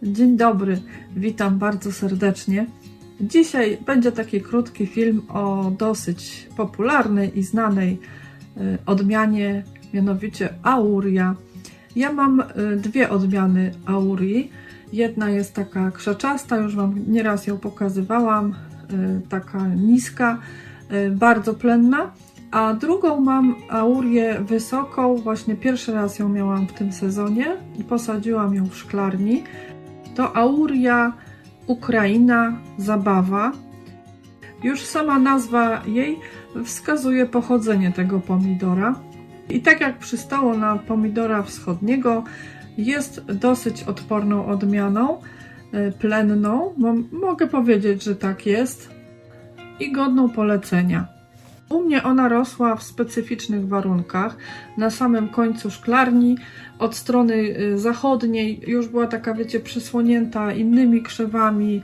Dzień dobry, witam bardzo serdecznie. Dzisiaj będzie taki krótki film o dosyć popularnej i znanej odmianie, mianowicie auria. Ja mam dwie odmiany aurii. Jedna jest taka krzaczasta, już Wam nieraz ją pokazywałam, taka niska, bardzo plenna. A drugą mam aurię wysoką, właśnie pierwszy raz ją miałam w tym sezonie i posadziłam ją w szklarni. To auria Ukraina Zabawa. Już sama nazwa jej wskazuje pochodzenie tego pomidora. I tak jak przystało na pomidora wschodniego, jest dosyć odporną odmianą, plenną, mogę powiedzieć, że tak jest, i godną polecenia. U mnie ona rosła w specyficznych warunkach, na samym końcu szklarni, od strony zachodniej, już była taka, wiecie, przysłonięta innymi krzewami,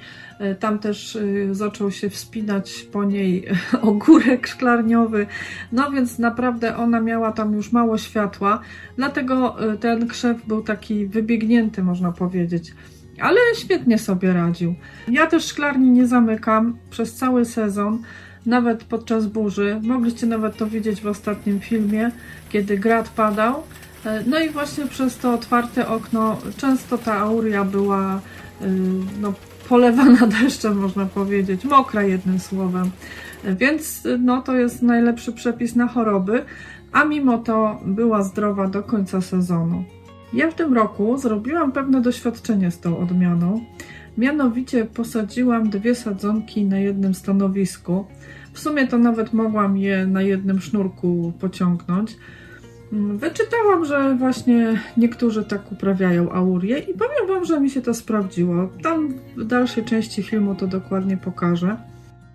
tam też zaczął się wspinać po niej ogórek szklarniowy, no więc naprawdę ona miała tam już mało światła, dlatego ten krzew był taki wybiegnięty, można powiedzieć. Ale świetnie sobie radził. Ja też szklarni nie zamykam przez cały sezon, nawet podczas burzy. Mogliście nawet to widzieć w ostatnim filmie, kiedy grad padał. No i właśnie przez to otwarte okno często ta auria była polewana deszczem, można powiedzieć, mokra jednym słowem. Więc no, to jest najlepszy przepis na choroby, a mimo to była zdrowa do końca sezonu. Ja w tym roku zrobiłam pewne doświadczenie z tą odmianą. Mianowicie posadziłam dwie sadzonki na jednym stanowisku. W sumie to nawet mogłam je na jednym sznurku pociągnąć. Wyczytałam, że właśnie niektórzy tak uprawiają aurię i powiem Wam, że mi się to sprawdziło. Tam w dalszej części filmu to dokładnie pokażę.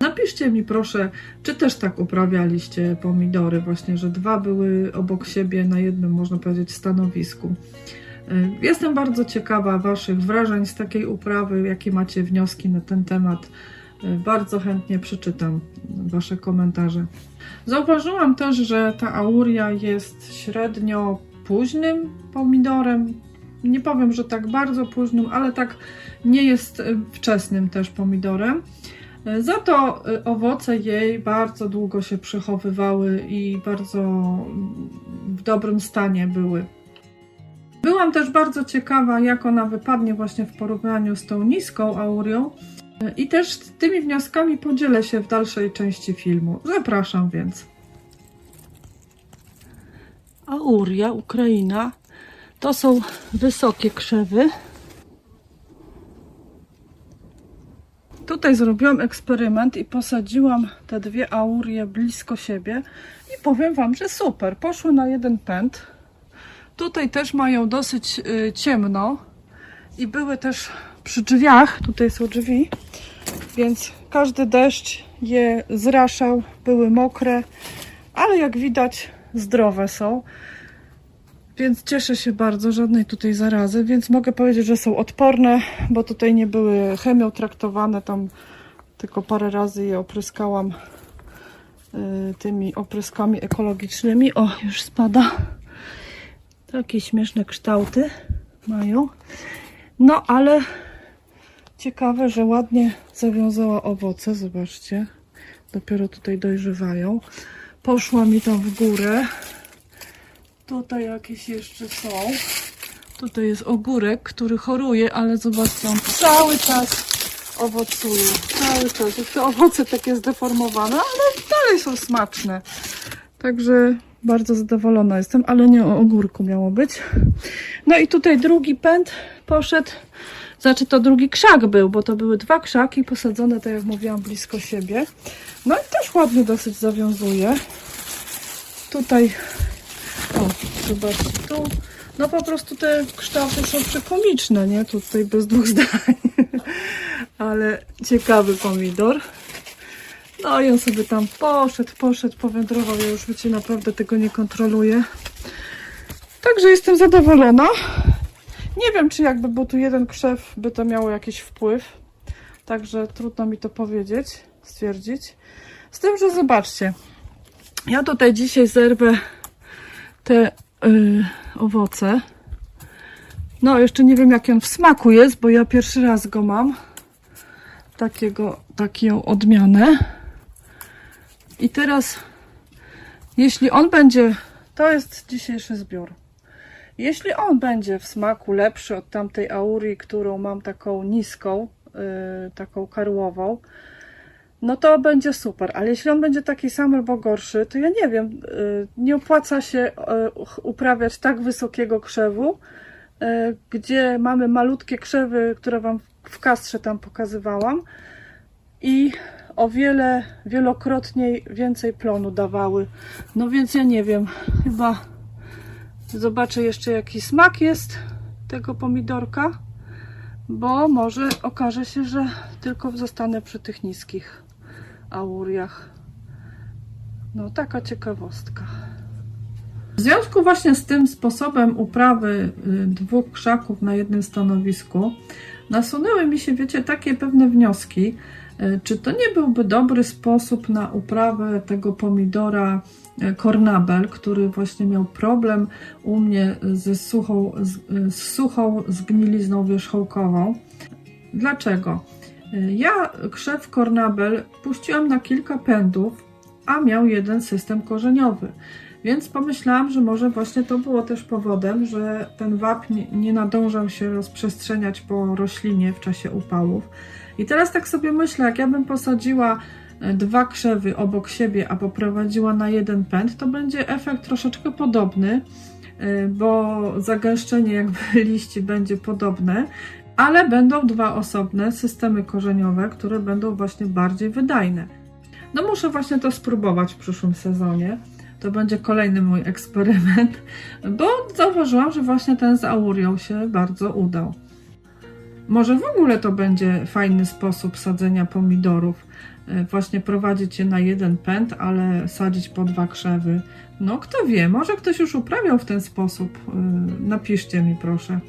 Napiszcie mi proszę, czy też tak uprawialiście pomidory, właśnie, że dwa były obok siebie na jednym, można powiedzieć, stanowisku. Jestem bardzo ciekawa Waszych wrażeń z takiej uprawy, jakie macie wnioski na ten temat. Bardzo chętnie przeczytam Wasze komentarze. Zauważyłam też, że ta auria jest średnio późnym pomidorem. Nie powiem, że tak bardzo późnym, ale tak nie jest wczesnym też pomidorem. Za to owoce jej bardzo długo się przechowywały i bardzo w dobrym stanie były. Byłam też bardzo ciekawa, jak ona wypadnie właśnie w porównaniu z tą niską aurią i też tymi wnioskami podzielę się w dalszej części filmu. Zapraszam więc. Auria Ukraina to są wysokie krzewy. Tutaj zrobiłam eksperyment i posadziłam te dwie aurie blisko siebie i powiem Wam, że super, poszły na jeden pęd. Tutaj też mają dosyć ciemno i były też przy drzwiach, tutaj są drzwi, więc każdy deszcz je zraszał, były mokre, ale jak widać zdrowe są, więc cieszę się bardzo, żadnej tutaj zarazy, więc mogę powiedzieć, że są odporne, bo tutaj nie były chemią traktowane, tam tylko parę razy je opryskałam tymi opryskami ekologicznymi. O, już spada. Takie śmieszne kształty mają. No, ale ciekawe, że ładnie zawiązała owoce. Zobaczcie. Dopiero tutaj dojrzewają. Poszła mi tam w górę. Tutaj jakieś jeszcze są. Tutaj jest ogórek, który choruje, ale zobaczcie, on cały czas owocuje. Cały czas. Już te owoce takie zdeformowane, ale dalej są smaczne. Także bardzo zadowolona jestem, ale nie o ogórku miało być. No i tutaj drugi pęd poszedł, znaczy to drugi krzak był, bo to były dwa krzaki posadzone, tak jak mówiłam, blisko siebie. No i też ładnie dosyć zawiązuje. Tutaj, o, zobaczcie, tu, no po prostu te kształty są przekomiczne, nie? Tutaj bez dwóch zdań. Ale ciekawy pomidor. No i on sobie tam poszedł, powędrował. Ja już, wiecie, naprawdę tego nie kontroluję. Także jestem zadowolona. Nie wiem, czy jakby był tu jeden krzew, by to miało jakiś wpływ. Także trudno mi to powiedzieć, stwierdzić. Z tym, że zobaczcie, ja tutaj dzisiaj zerwę te owoce. No, jeszcze nie wiem, jaki on w smaku jest, bo ja pierwszy raz go mam. Taką odmianę. I teraz, jeśli on będzie, to jest dzisiejszy zbiór. Jeśli on będzie w smaku lepszy od tamtej aurii, którą mam taką niską, taką karłową, no to będzie super. Ale jeśli on będzie taki sam albo gorszy, to ja nie wiem, nie opłaca się uprawiać tak wysokiego krzewu, gdzie mamy malutkie krzewy, które Wam w kastrze tam pokazywałam i o wielokrotnie więcej plonu dawały. No więc ja nie wiem, chyba zobaczę jeszcze, jaki smak jest tego pomidorka, bo może okaże się, że tylko zostanę przy tych niskich auriach. No, taka ciekawostka. W związku właśnie z tym sposobem uprawy dwóch krzaków na jednym stanowisku nasunęły mi się, wiecie, takie pewne wnioski. Czy to nie byłby dobry sposób na uprawę tego pomidora Cornabel, który właśnie miał problem u mnie z suchą zgnilizną wierzchołkową? Dlaczego? Ja krzew Cornabel puściłam na kilka pędów, a miał jeden system korzeniowy. Więc pomyślałam, że może właśnie to było też powodem, że ten wapń nie nadążał się rozprzestrzeniać po roślinie w czasie upałów. I teraz tak sobie myślę, jak ja bym posadziła dwa krzewy obok siebie, a poprowadziła na jeden pęd, to będzie efekt troszeczkę podobny, bo zagęszczenie jakby liści będzie podobne, ale będą dwa osobne systemy korzeniowe, które będą właśnie bardziej wydajne. No muszę właśnie to spróbować w przyszłym sezonie. To będzie kolejny mój eksperyment, bo zauważyłam, że właśnie ten z aurią się bardzo udał. Może w ogóle to będzie fajny sposób sadzenia pomidorów. Właśnie prowadzić je na jeden pęd, ale sadzić po dwa krzewy. No kto wie, może ktoś już uprawiał w ten sposób. Napiszcie mi proszę.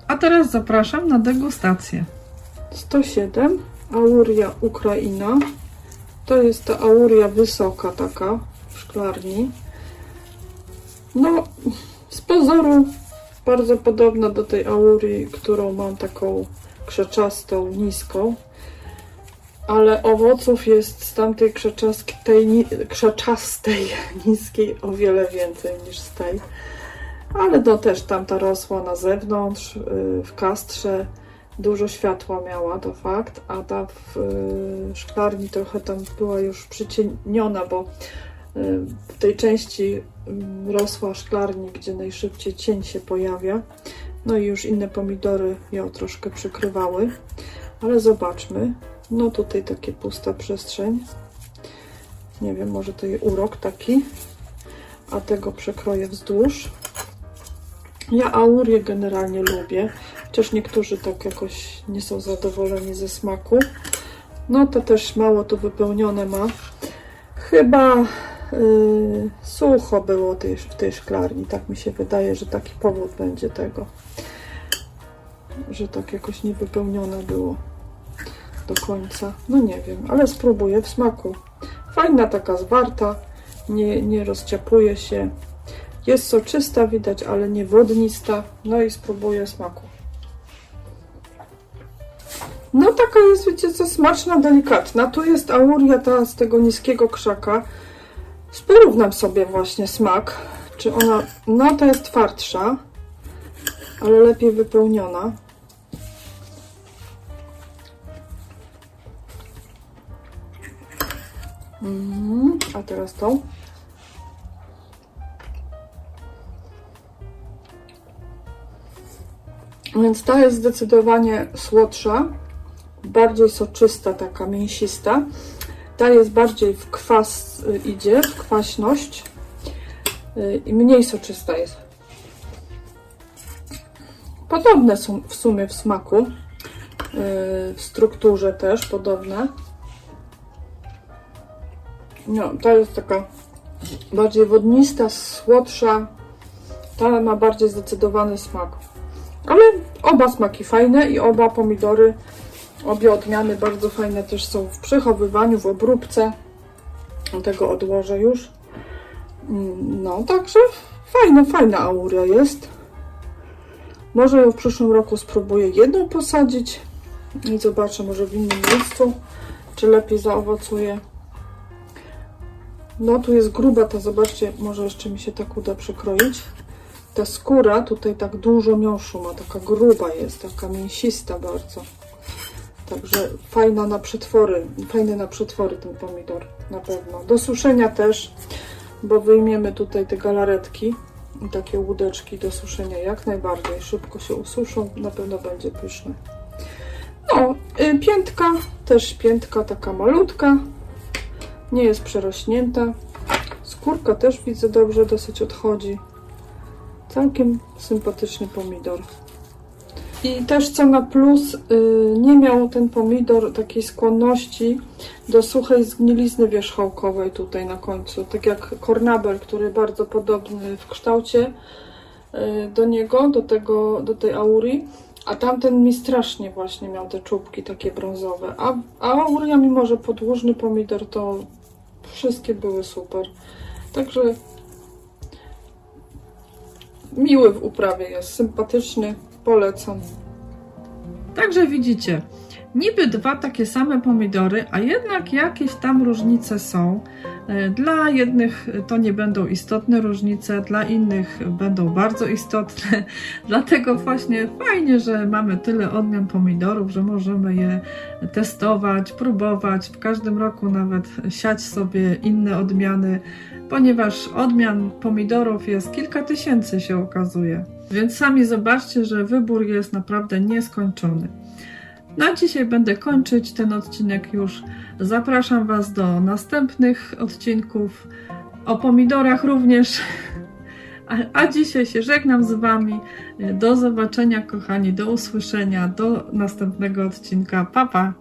A teraz zapraszam na degustację. 107, auria Ukraina. To jest ta auria wysoka taka w szklarni. No, z pozoru bardzo podobna do tej aurii, którą mam taką krzeczastą, niską. Ale owoców jest z tamtej krzeczastej, niskiej o wiele więcej niż z tej. Ale no też tamta rosła na zewnątrz, w kastrze. Dużo światła miała, to fakt, a ta w szklarni trochę tam była już przycieniona, bo w tej części rosła szklarni, gdzie najszybciej cień się pojawia. No i już inne pomidory ją troszkę przykrywały. Ale zobaczmy. No tutaj takie pusta przestrzeń. Nie wiem, może to jej urok taki. A tego przekroję wzdłuż. Ja aurię generalnie lubię. Chociaż niektórzy tak jakoś nie są zadowoleni ze smaku. No to też mało to wypełnione ma. Chyba sucho było w tej szklarni. Tak mi się wydaje, że taki powód będzie tego. Że tak jakoś niewypełnione było do końca. No nie wiem, ale spróbuję w smaku. Fajna, taka zwarta. Nie rozciapuje się. Jest soczysta, widać, ale nie wodnista. No i spróbuję smaku. No taka jest, wiecie co, smaczna, delikatna. Tu jest auria ta z tego niskiego krzaka. Porównam sobie właśnie smak. Czy ona, no ta jest twardsza, ale lepiej wypełniona. A teraz tą. Więc ta jest zdecydowanie słodsza, bardziej soczysta, taka mięsista. Ta jest bardziej w kwas idzie, w kwaśność i mniej soczysta jest. Podobne są w sumie w smaku, w strukturze też podobne. No, ta jest taka bardziej wodnista, słodsza. Ta ma bardziej zdecydowany smak. Ale oba smaki fajne i oba pomidory, obie odmiany bardzo fajne też są w przechowywaniu, w obróbce. Tego odłożę już. No, także fajna auria jest. Może ją w przyszłym roku spróbuję jedną posadzić i zobaczę może w innym miejscu, czy lepiej zaowocuje. No tu jest gruba ta, zobaczcie, może jeszcze mi się tak uda przekroić. Ta skóra tutaj tak dużo miąższu ma, taka gruba jest, taka mięsista bardzo. Także fajna na przetwory, fajny na przetwory ten pomidor, na pewno. Do suszenia też, bo wyjmiemy tutaj te galaretki i takie łódeczki do suszenia jak najbardziej. Szybko się ususzą, na pewno będzie pyszny. No, piętka, też piętka taka malutka, nie jest przerośnięta. Skórka też widzę dobrze, dosyć odchodzi. Całkiem sympatyczny pomidor. I też co na plus, nie miał ten pomidor takiej skłonności do suchej zgnilizny wierzchołkowej tutaj na końcu. Tak jak kornabel, który bardzo podobny w kształcie do niego, do tej aurii. A tamten mi strasznie właśnie miał te czubki takie brązowe. A auria, mimo że podłużny pomidor, to wszystkie były super. Także miły w uprawie jest, sympatyczny, polecam. Także widzicie, niby dwa takie same pomidory, a jednak jakieś tam różnice są. Dla jednych to nie będą istotne różnice, dla innych będą bardzo istotne. Dlatego właśnie fajnie, że mamy tyle odmian pomidorów, że możemy je testować, próbować. W każdym roku nawet siać sobie inne odmiany, ponieważ odmian pomidorów jest kilka tysięcy, się okazuje. Więc sami zobaczcie, że wybór jest naprawdę nieskończony. Na dzisiaj będę kończyć ten odcinek już. Zapraszam Was do następnych odcinków, o pomidorach również. A dzisiaj się żegnam z Wami. Do zobaczenia, kochani, do usłyszenia, do następnego odcinka. Pa, pa!